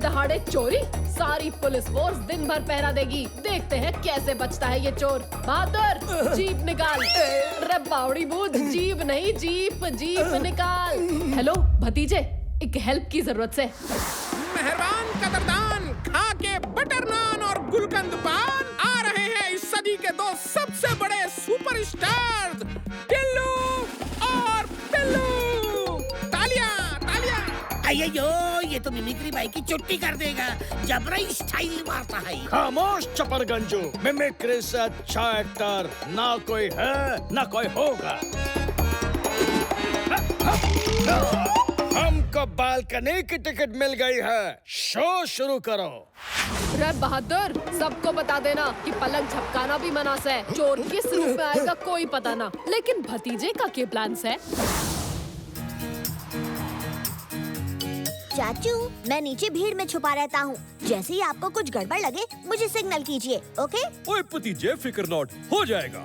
दहाड़े चोरी, सारी पुलिस फोर्स दिन भर पहरा देगी। देखते हैं कैसे बचता है ये चोर। बहादुर, जीप निकाल। रे बावड़ी बूथ, जीप नहीं जीप निकाल। हेलो भतीजे, एक हेल्प की जरूरत से। मेहरबान कदरदान, खा के बटर नान और गुलकंद पान। आ रहे हैं इस सदी के दो सबसे बड़े सुपरस्टार्स, टिल्लू और पिल्लू। तालियां तालियां। अय्यो, ये तो मिमिक्री भाई की चुट्टी कर देगा। जबरा स्टाइल मारता है। खामोश चपरगंजू, मिमिक्री से अच्छा एक्टर ना कोई है ना कोई होगा। हमको बालकनी की टिकट मिल गई है, शो शुरू करो। रे बहादुर, सबको बता देना कि पलंग झपकाना भी मना है। चोर किस रूप में आएगा कोई पता ना, लेकिन भतीजे का क्या प्लान्स है? चाचू, मैं नीचे भीड़ में छुपा रहता हूँ। जैसे ही आपको कुछ गड़बड़ लगे मुझे सिग्नल कीजिए, ओके? ओए भतीजे, फिक्र नॉट, हो जाएगा।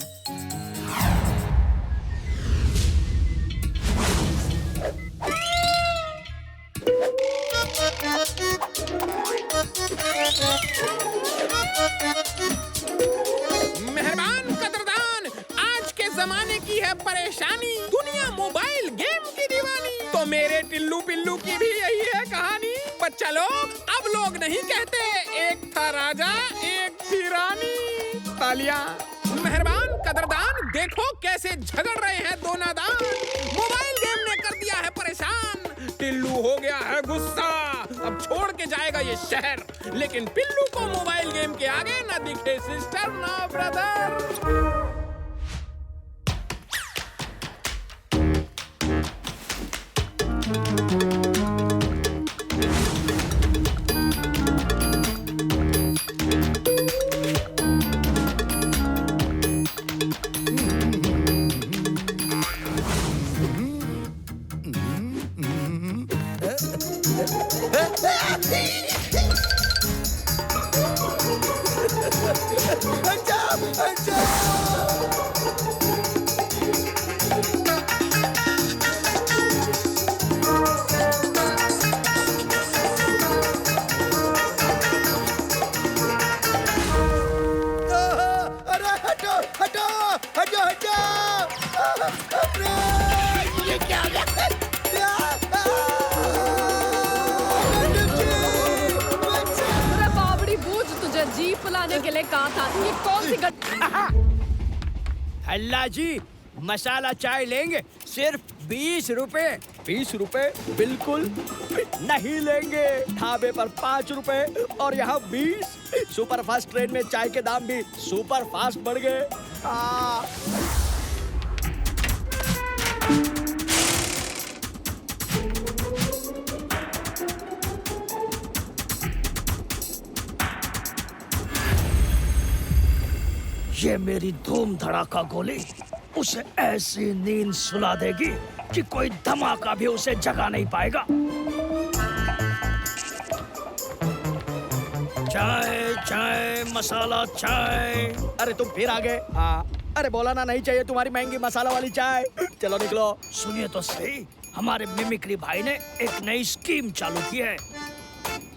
मेहरबान कदरदान, आज के जमाने की है परेशानी, दुनिया मोबाइल गेम की दीवानी। तो मेरे टिल्लू पिल्लू की भी यही है कहानी। बच्चा लोग, अब लोग नहीं कहते एक था राजा एक थी रानी। तालियां। मेहरबान कदरदान, देखो कैसे झगड़ रहे हैं दो नादान। मोबाइल गेम ने कर दिया है परेशान, टिल्लू हो गया है गुस्सा, अब छोड़ के जाएगा ये शहर। लेकिन पिल्लू को मोबाइल गेम के आगे ना दिखे सिस्टर ना ब्रदर। जीप लाने के लिए कहा था। ये कौन सी हल्ला जी, मसाला चाय लेंगे सिर्फ 20 रुपए। 20 रुपए बिल्कुल नहीं लेंगे। ढाबे पर 5 रुपए और यहाँ 20। सुपर फास्ट ट्रेन में चाय के दाम भी सुपर फास्ट बढ़ गए। ये मेरी धूम धड़ाका गोली उसे ऐसी नींद सुला देगी कि कोई धमाका भी उसे जगा नहीं पाएगा। चाय चाय मसाला चाय। अरे तुम फिर आ गए। अरे बोला ना नहीं चाहिए तुम्हारी महंगी मसाला वाली चाय। चलो निकलो। सुनिए तो सही, हमारे मिमिक्री भाई ने एक नई स्कीम चालू की है।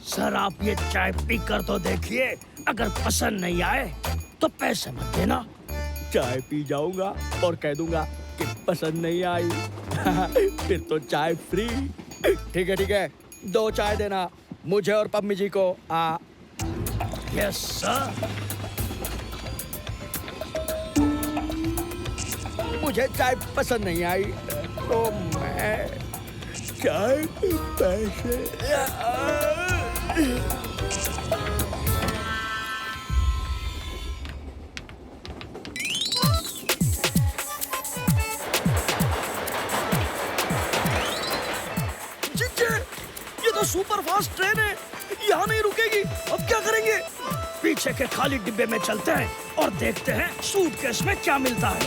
सर आप ये चाय पी कर तो देखिए, अगर पसंद नहीं आए तो पैसे मत देना। चाय पी जाऊंगा और कह दूंगा कि पसंद नहीं आई। फिर तो चाय फ्री। ठीक है, 2 चाय देना मुझे और पम्मी जी को। Yes sir. मुझे चाय पसंद नहीं आई तो मैं चाय पैसे। सुपर फास्ट ट्रेन है, यहाँ नहीं रुकेगी। अब क्या करेंगे? पीछे के खाली डिब्बे में चलते हैं और देखते हैं सूटकेस में क्या मिलता है।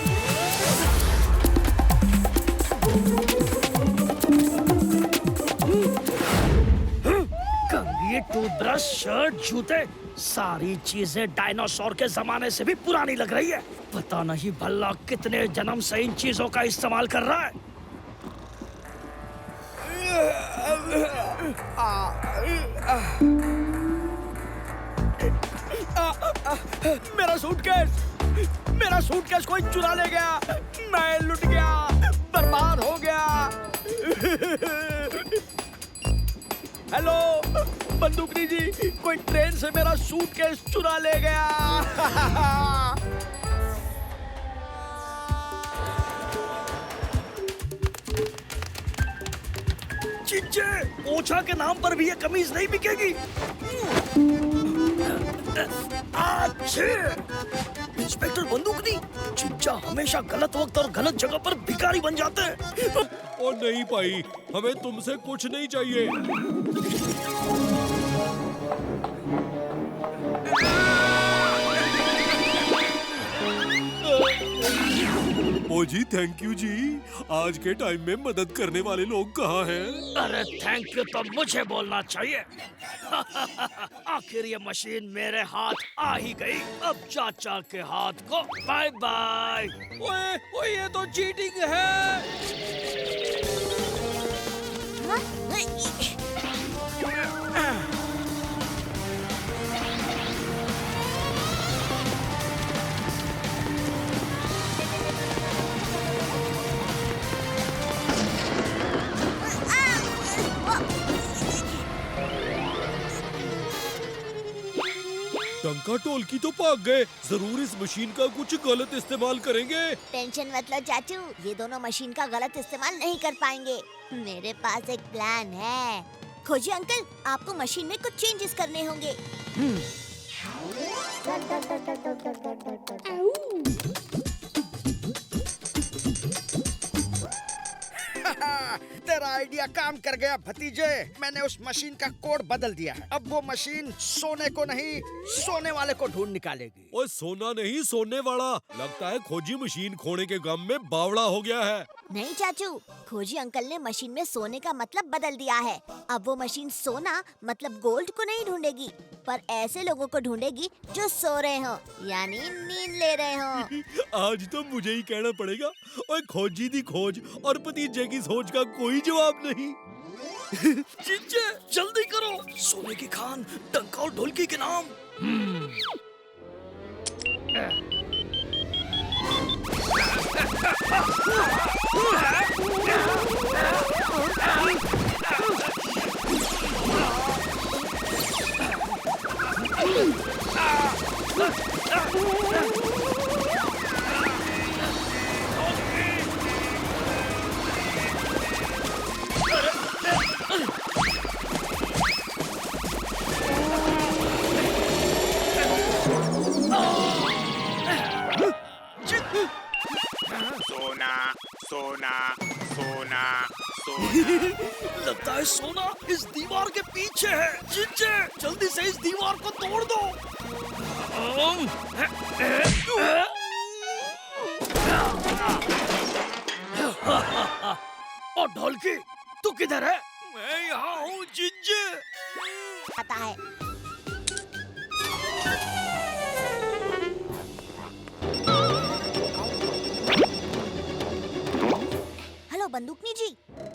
कंघी, टूथब्रश, शर्ट, जूते, सारी चीजें डायनासोर के जमाने से भी पुरानी लग रही है। पता नहीं भल्ला कितने जन्म से इन चीजों का इस्तेमाल कर रहा है। मेरा सूटकेस कोई चुरा ले गया। मैं लुट गया, बर्बाद हो गया। हेलो बंदूकनी जी, कोई ट्रेन से मेरा सूटकेस चुरा ले गया। चिच्चे, ओछा के नाम पर भी ये कमीज नहीं बिकेगी। इंस्पेक्टर बंदूकनी, चिच्चा हमेशा गलत वक्त और गलत जगह पर भिखारी बन जाते हैं। और नहीं पाई, हमें तुमसे कुछ नहीं चाहिए। ओ जी, थैंक यू जी। आज के टाइम में मदद करने वाले लोग कहाँ हैं? अरे थैंक यू तो मुझे बोलना चाहिए। आखिर ये मशीन मेरे हाथ आ ही गई। अब चाचा के हाथ को बाय बाय। ओए, ओए, ये तो चीटिंग है। टंका टोलकी तो भाग गए। जरूर इस मशीन का कुछ गलत इस्तेमाल करेंगे। टेंशन मत लो चाचू, ये दोनों मशीन का गलत इस्तेमाल नहीं कर पाएंगे। मेरे पास एक प्लान है। खोजी अंकल, आपको मशीन में कुछ चेंजेस करने होंगे। तेरा आइडिया काम कर गया भतीजे। मैंने उस मशीन का कोड बदल दिया है। अब वो मशीन सोने को नहीं, सोने वाले को ढूंढ निकालेगी। ओए, सोना नहीं, सोने वाला। लगता है खोजी मशीन खोने के गम में बावड़ा हो गया है। नहीं चाचू, खोजी अंकल ने मशीन में सोने का मतलब बदल दिया है। अब वो मशीन सोना मतलब गोल्ड को नहीं ढूंढेगी, पर ऐसे लोगों को ढूंढेगी जो सो रहे हो, यानी नींद ले रहे हो। आज तो मुझे ही कहना पड़ेगा। ओए, खोजी दी खोज और भतीजे की सोच का कोई जवाब नहीं। चिच्चे जल्दी करो, सोने की खान, टंका और ढोलकी के नाम। सोना सोना सोना सोना। लगता है सोना इस दीवार के पीछे है। चिच्चे जल्दी से इस दीवार को तोड़ दो। और ढोलकी तू किधर है? मैं यहाँ हूँ चिच्चे। आता है। हेलो बंदूकनी जी,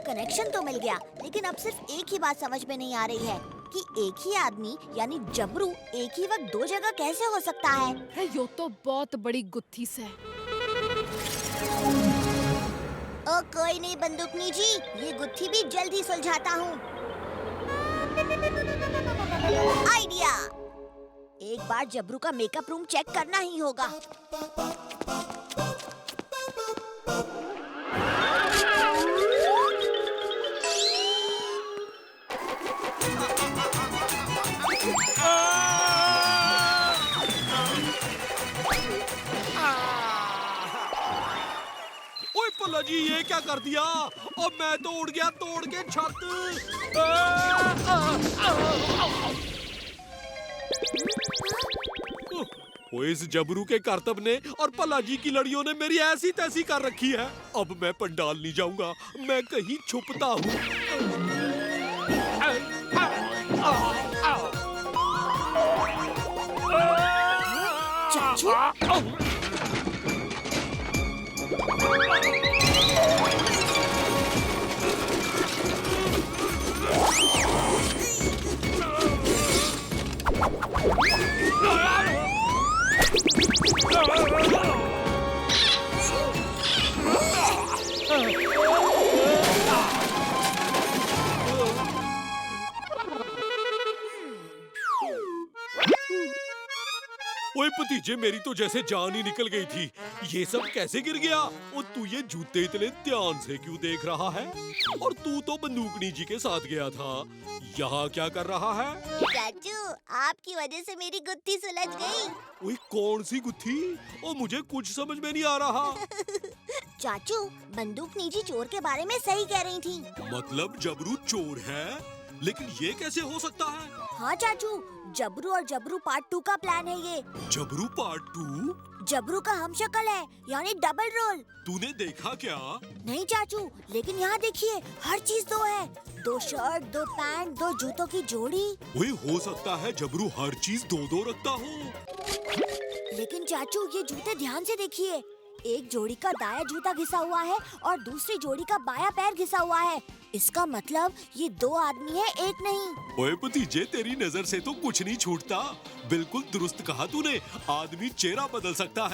कनेक्शन तो मिल गया, लेकिन अब सिर्फ एक ही बात समझ में नहीं आ रही है कि एक ही आदमी यानी जबरू एक ही वक्त दो जगह कैसे हो सकता है। यो तो बहुत बड़ी गुत्थी से। ओ कोई नहीं बंदूकनी जी, ये गुत्थी भी जल्द ही सुलझाता हूँ। आइडिया, एक बार जबरू का मेकअप रूम चेक करना ही होगा। ओए पल्ला जी, ये क्या कर दिया? अब मैं तो उड़ गया तोड़ के छत। ओए, इस जबरू के करतब ने और पल्ला जी की लड़ियों ने मेरी ऐसी तैसी कर रखी है। अब मैं पंडाल नहीं जाऊंगा, मैं कहीं छुपता हूँ। चाचू, ओए भतीजे, मेरी तो जैसे जान ही निकल गई थी। ये सब कैसे गिर गया? और तू ये जूते इतने ध्यान से क्यों देख रहा है? और तू तो बंदूकनी जी के साथ गया था, यहाँ क्या कर रहा है? चाचू, आपकी वजह से मेरी गुत्थी सुलझ गई। ओए कौन सी गुत्थी? और मुझे कुछ समझ में नहीं आ रहा। चाचू, बंदूकनी जी चोर के बारे में सही कह रही थी। मतलब जबरू चोर है? लेकिन ये कैसे हो सकता है? हाँ चाचू, जबरू और जबरू पार्ट 2 का प्लान है ये। जबरू पार्ट 2? जबरू का हमशक्ल है, यानी डबल रोल। तूने देखा क्या? नहीं चाचू, लेकिन यहाँ देखिए, हर चीज 2 है। 2 शर्ट, 2 पैंट, 2 जूतों की जोड़ी। ओए हो सकता है जबरू हर चीज 2-2 रखता हो। लेकिन चाचू, ये जूते ध्यान से देखिए, एक जोड़ी का दाया जूता घिसा हुआ है और दूसरी जोड़ी का बाया पैर घिसा हुआ है। इसका मतलब ये 2 आदमी है, एक नहीं। ओए भतीजे, तेरी नजर से तो कुछ नहीं छूटता। बिल्कुल दुरुस्त कहा तूने। आदमी चेहरा बदल सकता है।